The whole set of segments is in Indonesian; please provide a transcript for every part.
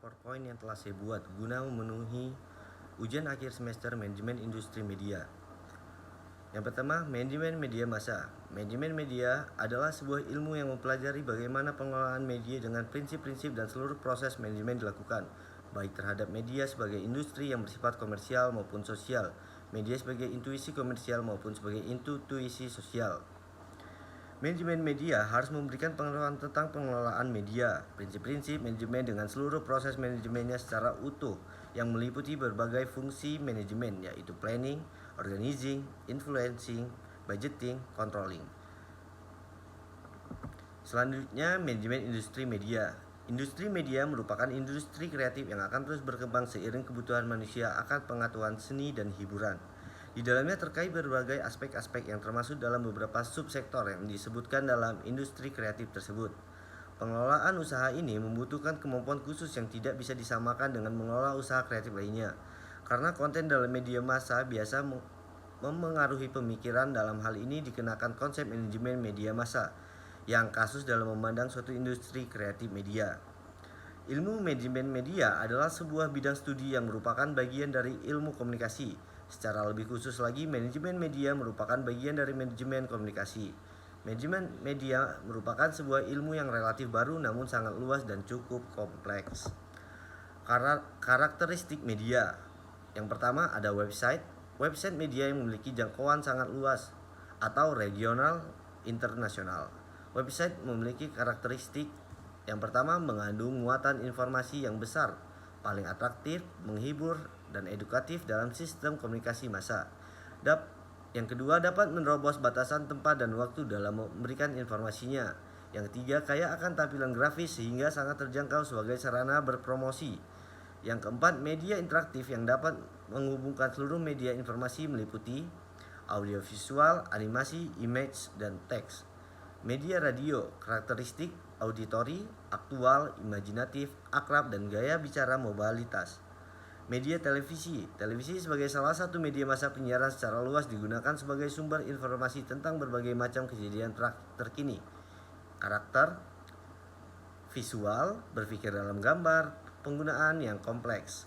PowerPoint yang telah saya buat guna memenuhi ujian akhir semester manajemen industri media. Yang pertama, manajemen media massa. Manajemen media adalah sebuah ilmu yang mempelajari bagaimana pengelolaan media dengan prinsip-prinsip dan seluruh proses manajemen dilakukan, baik terhadap media sebagai industri yang bersifat komersial maupun sosial, media sebagai intuisi komersial maupun sebagai intuisi sosial. Manajemen media harus memberikan pengetahuan tentang pengelolaan media, prinsip-prinsip manajemen dengan seluruh proses manajemennya secara utuh yang meliputi berbagai fungsi manajemen yaitu planning, organizing, influencing, budgeting, controlling. Selanjutnya, manajemen industri media. Industri media merupakan industri kreatif yang akan terus berkembang seiring kebutuhan manusia akan pengetahuan seni dan hiburan. Di dalamnya terkait berbagai aspek-aspek yang termasuk dalam beberapa subsektor yang disebutkan dalam industri kreatif tersebut. Pengelolaan usaha ini membutuhkan kemampuan khusus yang tidak bisa disamakan dengan mengelola usaha kreatif lainnya. Karena konten dalam media massa biasa memengaruhi pemikiran, dalam hal ini dikenakan konsep manajemen media massa yang kasus dalam memandang suatu industri kreatif media. Ilmu manajemen media adalah sebuah bidang studi yang merupakan bagian dari ilmu komunikasi. Secara lebih khusus lagi, manajemen media merupakan bagian dari manajemen komunikasi. Manajemen media merupakan sebuah ilmu yang relatif baru namun sangat luas dan cukup kompleks. Karakteristik media. Yang pertama ada website. Website media yang memiliki jangkauan sangat luas atau regional, internasional. Website memiliki karakteristik yang pertama mengandung muatan informasi yang besar, paling atraktif, menghibur, dan edukatif dalam sistem komunikasi massa. Yang kedua dapat menerobos batasan tempat dan waktu dalam memberikan informasinya. Yang ketiga kaya akan tampilan grafis sehingga sangat terjangkau sebagai sarana berpromosi. Yang keempat media interaktif yang dapat menghubungkan seluruh media informasi meliputi audiovisual, animasi, image, dan teks. Media radio, karakteristik, auditori, aktual, imajinatif, akrab, dan gaya bicara mobilitas. Media televisi. Televisi sebagai salah satu media massa penyiaran secara luas digunakan sebagai sumber informasi tentang berbagai macam kejadian terkini. Karakter, visual, berpikir dalam gambar, penggunaan yang kompleks.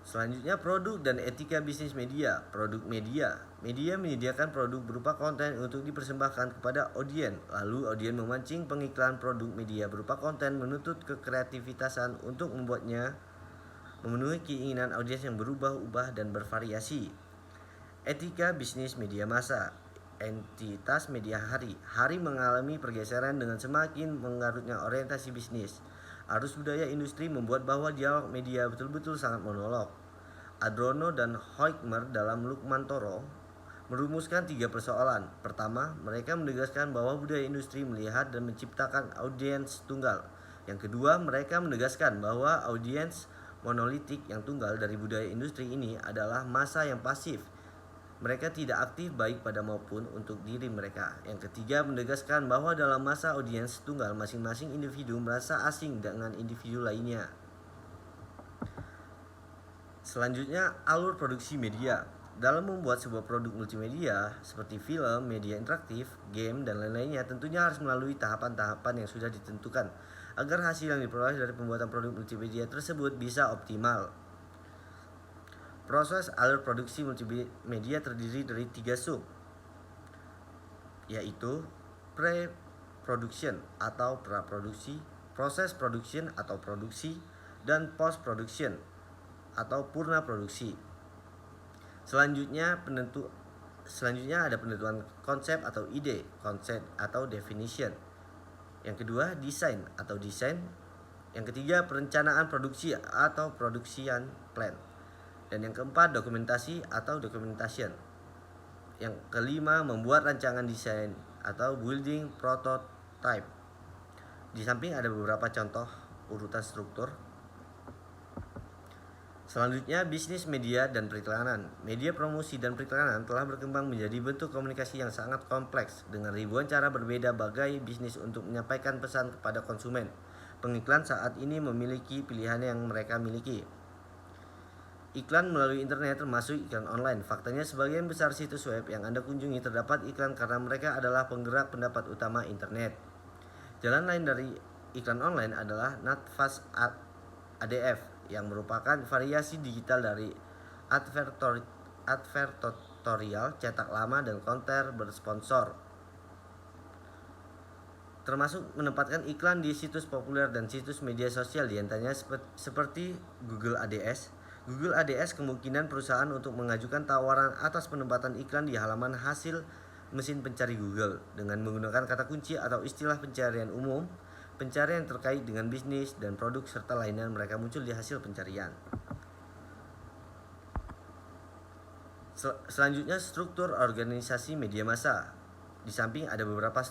Selanjutnya produk dan etika bisnis media. Produk media. Media menyediakan produk berupa konten untuk dipersembahkan kepada audiens. Lalu audiens memancing pengiklan produk media berupa konten menuntut kekreativitasan untuk membuatnya memenuhi keinginan audiens yang berubah-ubah dan bervariasi. Etika bisnis media massa. Entitas media hari. Hari mengalami pergeseran dengan semakin mengarutnya orientasi bisnis. Arus budaya industri membuat bahwa dialog media betul-betul sangat monolog. Adorno dan Horkheimer dalam Lukman Toro merumuskan 3 persoalan. Pertama, mereka menegaskan bahwa budaya industri melihat dan menciptakan audiens tunggal. Yang kedua, mereka menegaskan bahwa audiens monolitik yang tunggal dari budaya industri ini adalah massa yang pasif. Mereka tidak aktif baik pada maupun untuk diri mereka. Yang ketiga, menegaskan bahwa dalam masa audiens tunggal, masing-masing individu merasa asing dengan individu lainnya. Selanjutnya, alur produksi media. Dalam membuat sebuah produk multimedia seperti film, media interaktif, game, dan lain-lainnya tentunya harus melalui tahapan-tahapan yang sudah ditentukan agar hasil yang diperoleh dari pembuatan produk multimedia tersebut bisa optimal. Proses alur produksi multimedia terdiri dari 3 sub, yaitu pre-production atau praproduksi, proses production atau produksi, dan post-production atau purna produksi. Selanjutnya ada penentuan konsep atau ide, konsep atau definition. Yang kedua, desain atau desain. Yang ketiga, perencanaan produksi atau production plan. Dan yang keempat, dokumentasi atau documentation. Yang kelima, membuat rancangan desain atau building prototype. Di samping ada beberapa contoh urutan struktur. Selanjutnya, bisnis media dan periklanan. Media promosi dan periklanan telah berkembang menjadi bentuk komunikasi yang sangat kompleks dengan ribuan cara berbeda bagai bisnis untuk menyampaikan pesan kepada konsumen. Pengiklan saat ini memiliki pilihan yang mereka miliki. Iklan melalui internet termasuk iklan online. Faktanya sebagian besar situs web yang Anda kunjungi terdapat iklan karena mereka adalah penggerak pendapat utama internet. Jalan lain dari iklan online adalah Navas ADF yang merupakan variasi digital dari advertorial cetak lama dan konten bersponsor, termasuk menempatkan iklan di situs populer dan situs media sosial diantaranya seperti Google Ads. Google Ads kemungkinan perusahaan untuk mengajukan tawaran atas penempatan iklan di halaman hasil mesin pencari Google dengan menggunakan kata kunci atau istilah pencarian umum, pencarian terkait dengan bisnis dan produk serta lainnya mereka muncul di hasil pencarian. Selanjutnya, struktur organisasi media massa. Di samping ada beberapa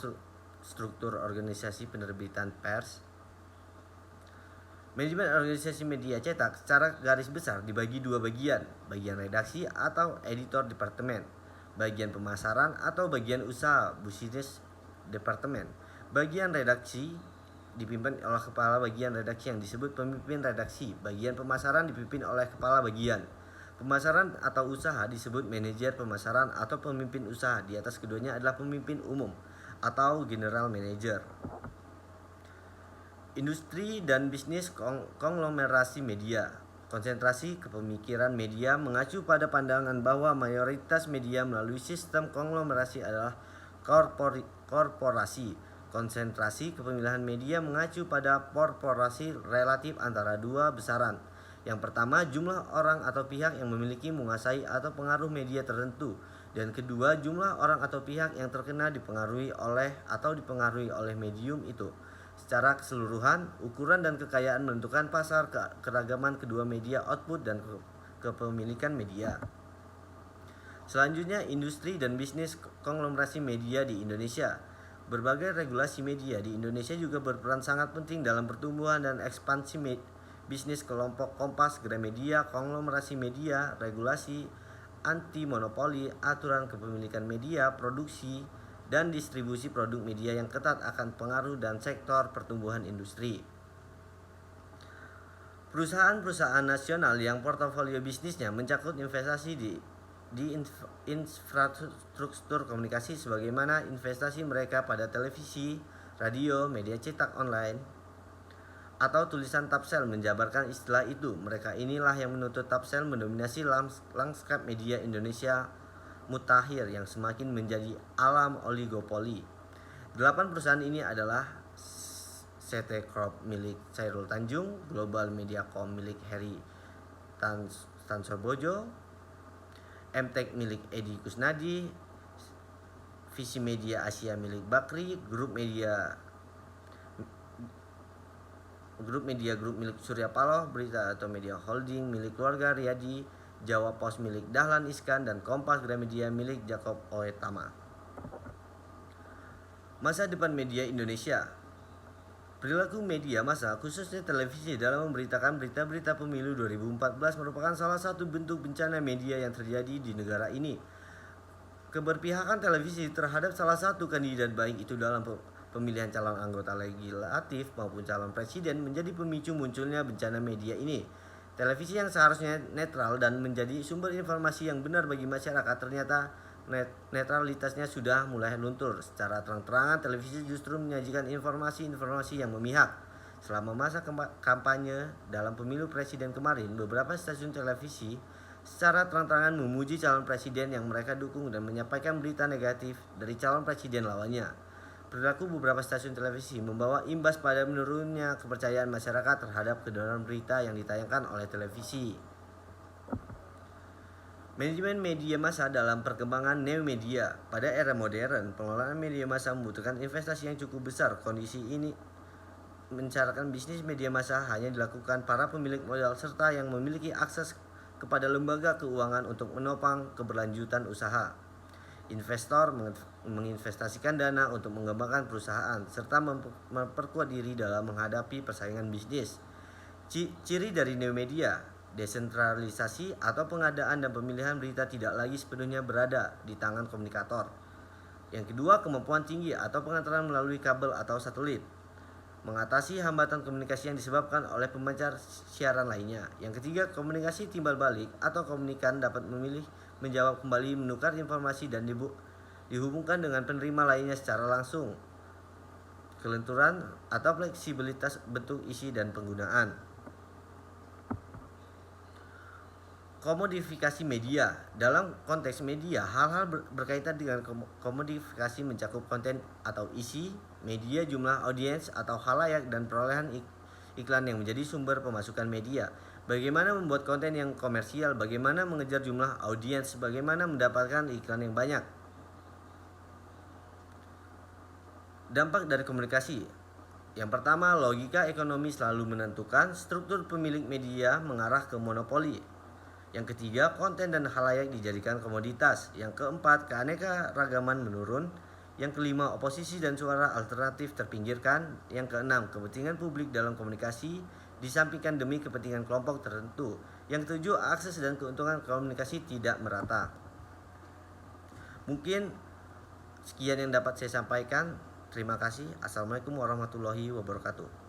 struktur organisasi penerbitan pers, manajemen organisasi media cetak secara garis besar dibagi dua bagian redaksi atau editor departemen, bagian pemasaran atau bagian usaha business departemen. Bagian redaksi dipimpin oleh kepala bagian redaksi yang disebut pemimpin redaksi. Bagian pemasaran dipimpin oleh kepala bagian pemasaran atau usaha disebut manajer pemasaran atau pemimpin usaha. Di atas keduanya adalah pemimpin umum atau general manager. Industri dan bisnis konglomerasi media. Konsentrasi kepemikiran media mengacu pada pandangan bahwa mayoritas media melalui sistem konglomerasi adalah korporasi. Konsentrasi kepemilikan media mengacu pada proporsi relatif antara dua besaran. Yang pertama, jumlah orang atau pihak yang memiliki menguasai atau pengaruh media tertentu. Dan kedua, jumlah orang atau pihak yang terkena dipengaruhi oleh medium itu. Secara keseluruhan, ukuran dan kekayaan menentukan pasar keragaman kedua media output dan kepemilikan media. Selanjutnya, industri dan bisnis konglomerasi media di Indonesia. Berbagai regulasi media di Indonesia juga berperan sangat penting dalam pertumbuhan dan ekspansi bisnis kelompok Kompas, Gramedia, konglomerasi media, regulasi anti monopoli, aturan kepemilikan media, produksi dan distribusi produk media yang ketat akan pengaruh dan sektor pertumbuhan industri. Perusahaan-perusahaan nasional yang portofolio bisnisnya mencakup investasi di infrastruktur komunikasi sebagaimana investasi mereka pada televisi, radio, media cetak online, atau tulisan Tapsel menjabarkan istilah itu. Mereka inilah yang menuntut Tapsel mendominasi lanskap media Indonesia mutakhir yang semakin menjadi alam oligopoli. 8 perusahaan ini adalah CT Corp milik Chairul Tanjung, Global Mediacom milik Heri Tansorbojo, MTech milik Edi Kusnadi, Visi Media Asia milik Bakri, Grup Media milik Surya Paloh, Berita atau Media Holding milik keluarga Riyadi, Jawa Pos milik Dahlan Iskan, dan Kompas Gramedia milik Jacob Oetama. Masa depan media Indonesia. Perilaku media massa, khususnya televisi, dalam memberitakan berita-berita pemilu 2014 merupakan salah satu bentuk bencana media yang terjadi di negara ini. Keberpihakan televisi terhadap salah satu kandidat, baik itu dalam pemilihan calon anggota legislatif maupun calon presiden, menjadi pemicu munculnya bencana media ini. Televisi yang seharusnya netral dan menjadi sumber informasi yang benar bagi masyarakat ternyata netralitasnya sudah mulai luntur. Secara terang-terangan, televisi justru menyajikan informasi-informasi yang memihak. Selama masa kampanye dalam pemilu presiden kemarin, beberapa stasiun televisi secara terang-terangan memuji calon presiden yang mereka dukung dan menyampaikan berita negatif dari calon presiden lawannya. Perilaku beberapa stasiun televisi membawa imbas pada menurunnya kepercayaan masyarakat terhadap kebenaran berita yang ditayangkan oleh televisi. Manajemen media massa dalam perkembangan neomedia. Pada era modern, pengelolaan media massa membutuhkan investasi yang cukup besar. Kondisi ini mencaratkan bisnis media massa hanya dilakukan para pemilik modal serta yang memiliki akses kepada lembaga keuangan untuk menopang keberlanjutan usaha. Investor menginvestasikan dana untuk mengembangkan perusahaan serta memperkuat diri dalam menghadapi persaingan bisnis. Ciri dari neomedia, desentralisasi atau pengadaan dan pemilihan berita tidak lagi sepenuhnya berada di tangan komunikator. Yang kedua, kemampuan tinggi atau pengantaran melalui kabel atau satelit, mengatasi hambatan komunikasi yang disebabkan oleh pemancar siaran lainnya. Yang ketiga, komunikasi timbal balik atau komunikan dapat memilih, menjawab kembali, menukar informasi dan dihubungkan dengan penerima lainnya secara langsung. kelenturan atau fleksibilitas bentuk, isi, dan penggunaan. Komodifikasi media. Dalam konteks media, hal-hal berkaitan dengan komodifikasi mencakup konten atau isi, media, jumlah audiens atau khalayak, dan perolehan iklan yang menjadi sumber pemasukan media. Bagaimana membuat konten yang komersial, bagaimana mengejar jumlah audiens, bagaimana mendapatkan iklan yang banyak. Dampak dari komunikasi. Yang pertama, logika ekonomi selalu menentukan, struktur pemilik media mengarah ke monopoli. Yang ketiga, konten dan khalayak dijadikan komoditas. Yang keempat, keanekaragaman menurun. Yang kelima, oposisi dan suara alternatif terpinggirkan. Yang keenam, kepentingan publik dalam komunikasi disampingkan demi kepentingan kelompok tertentu. Yang ketujuh, akses dan keuntungan komunikasi tidak merata. Mungkin sekian yang dapat saya sampaikan. Terima kasih. Assalamualaikum warahmatullahi wabarakatuh.